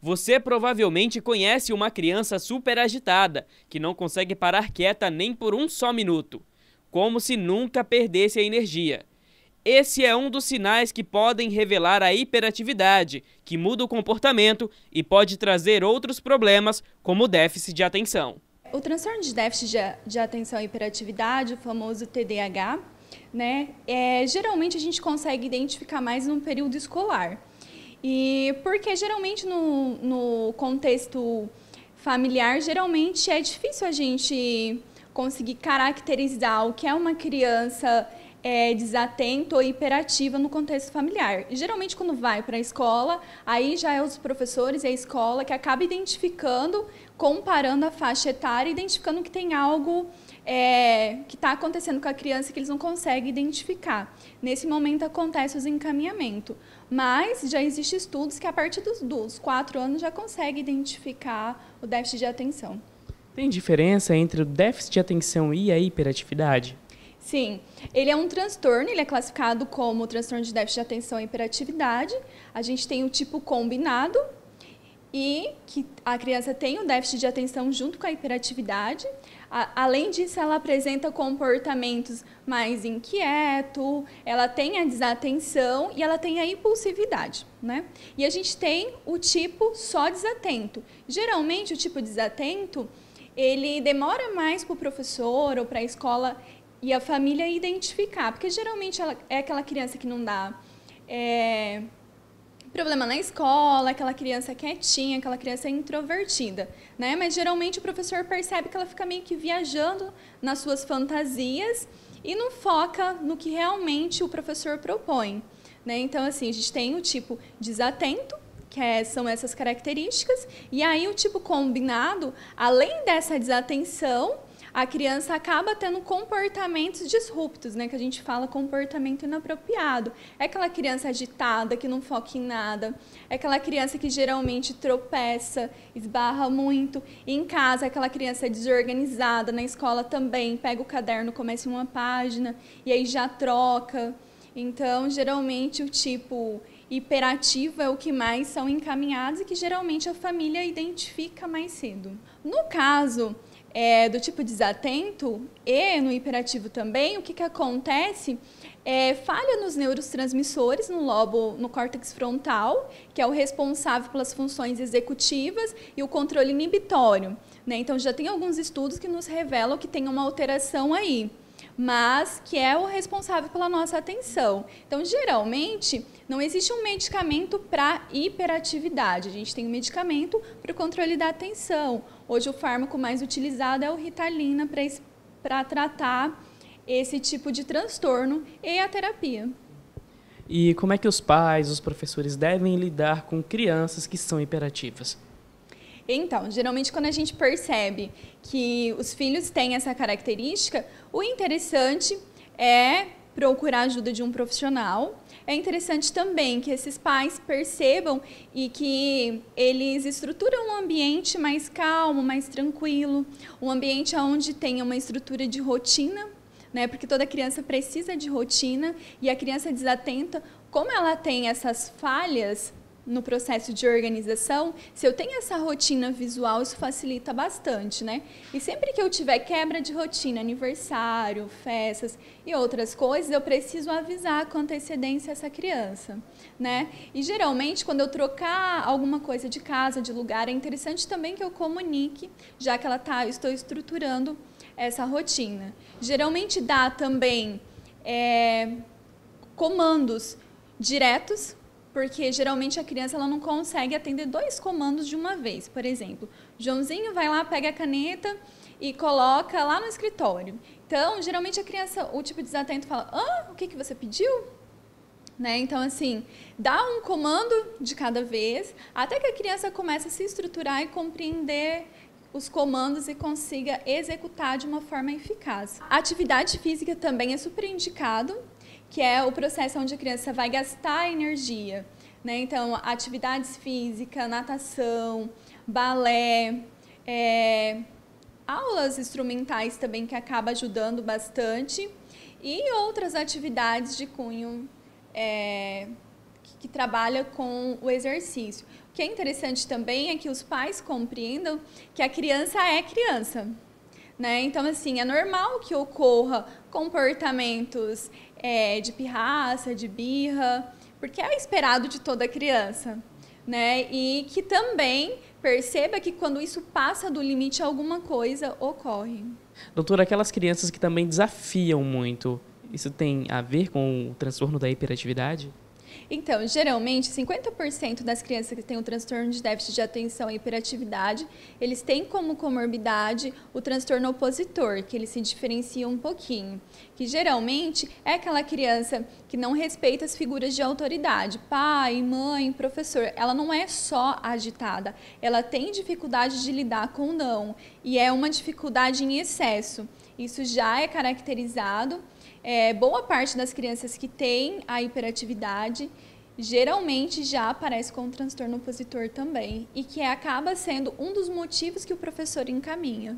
Você provavelmente conhece uma criança super agitada, que não consegue parar quieta nem por um só minuto, como se nunca perdesse a energia. Esse é um dos sinais que podem revelar a hiperatividade, que muda o comportamento e pode trazer outros problemas, como o déficit de atenção. O transtorno de déficit de atenção e hiperatividade, o famoso TDAH, né, geralmente a gente consegue identificar mais no período escolar. E porque geralmente no contexto familiar, geralmente é difícil a gente conseguir caracterizar o que é uma criança desatenta ou hiperativa no contexto familiar. E geralmente quando vai para a escola, aí já é os professores e a escola que acaba identificando, comparando a faixa etária, identificando que tem algo que está acontecendo com a criança que eles não conseguem identificar. Nesse momento acontece os encaminhamentos, mas já existem estudos que a partir dos 4 anos já consegue identificar o déficit de atenção. Tem diferença entre o déficit de atenção e a hiperatividade? Sim, ele é um transtorno, ele é classificado como transtorno de déficit de atenção e hiperatividade. A gente tem o tipo combinado, e que a criança tem o déficit de atenção junto com a hiperatividade. Além disso, ela apresenta comportamentos mais inquietos, ela tem a desatenção e ela tem a impulsividade, né? E a gente tem o tipo só desatento. Geralmente, o tipo desatento, ele demora mais para o professor ou para a escola e a família identificar, porque geralmente ela é aquela criança que não dá problema na escola, aquela criança quietinha, aquela criança introvertida, né? Mas geralmente o professor percebe que ela fica meio que viajando nas suas fantasias e não foca no que realmente o professor propõe, né? Então, assim, a gente tem o tipo desatento, são essas características, e aí o tipo combinado, além dessa desatenção, a criança acaba tendo comportamentos disruptos, né? Que a gente fala comportamento inapropriado. É aquela criança agitada, que não foca em nada. É aquela criança que geralmente tropeça, esbarra muito. E em casa, é aquela criança desorganizada. Na escola também, pega o caderno, começa uma página e aí já troca. Então, geralmente, o tipo hiperativo é o que mais são encaminhados e que geralmente a família identifica mais cedo. No caso do tipo desatento e no hiperativo também, o que acontece falha nos neurotransmissores no córtex frontal, que é o responsável pelas funções executivas e o controle inibitório, né? Então, já tem alguns estudos que nos revelam que tem uma alteração aí, mas que é o responsável pela nossa atenção. Então, geralmente, não existe um medicamento para hiperatividade. A gente tem um medicamento para o controle da atenção. Hoje, o fármaco mais utilizado é o Ritalina para tratar esse tipo de transtorno e a terapia. E como é que os pais, os professores devem lidar com crianças que são hiperativas? Então, geralmente quando a gente percebe que os filhos têm essa característica, o interessante é procurar a ajuda de um profissional. É interessante também que esses pais percebam e que eles estruturam um ambiente mais calmo, mais tranquilo, um ambiente onde tenha uma estrutura de rotina, né? Porque toda criança precisa de rotina e a criança desatenta, como ela tem essas falhas no processo de organização, se eu tenho essa rotina visual, isso facilita bastante, né? E sempre que eu tiver quebra de rotina, aniversário, festas e outras coisas, eu preciso avisar com antecedência essa criança, né? E geralmente, quando eu trocar alguma coisa de casa, de lugar, é interessante também que eu comunique, já que eu estou estruturando essa rotina. Geralmente dá também comandos diretos, porque geralmente a criança ela não consegue atender 2 comandos de uma vez. Por exemplo, Joãozinho vai lá, pega a caneta e coloca lá no escritório. Então, geralmente a criança, o tipo desatento fala, o que você pediu? Né? Então, assim, dá um comando de cada vez, até que a criança comece a se estruturar e compreender os comandos e consiga executar de uma forma eficaz. A atividade física também é super indicado, que é o processo onde a criança vai gastar energia, né? Então, atividades físicas, natação, balé, aulas instrumentais também que acaba ajudando bastante e outras atividades de cunho que trabalha com o exercício. O que é interessante também é que os pais compreendam que a criança é criança. Né? Então, assim, é normal que ocorra comportamentos de pirraça, de birra, porque é o esperado de toda criança. Né? E que também perceba que quando isso passa do limite, alguma coisa ocorre. Doutora, aquelas crianças que também desafiam muito, isso tem a ver com o transtorno da hiperatividade? Então, geralmente, 50% das crianças que têm o transtorno de déficit de atenção e hiperatividade, eles têm como comorbidade o transtorno opositor, que ele se diferencia um pouquinho. Que geralmente é aquela criança que não respeita as figuras de autoridade, pai, mãe, professor. Ela não é só agitada, ela tem dificuldade de lidar com o não, e é uma dificuldade em excesso. Isso já é caracterizado. Boa parte das crianças que têm a hiperatividade geralmente já aparece com um transtorno opositor também, e que acaba sendo um dos motivos que o professor encaminha.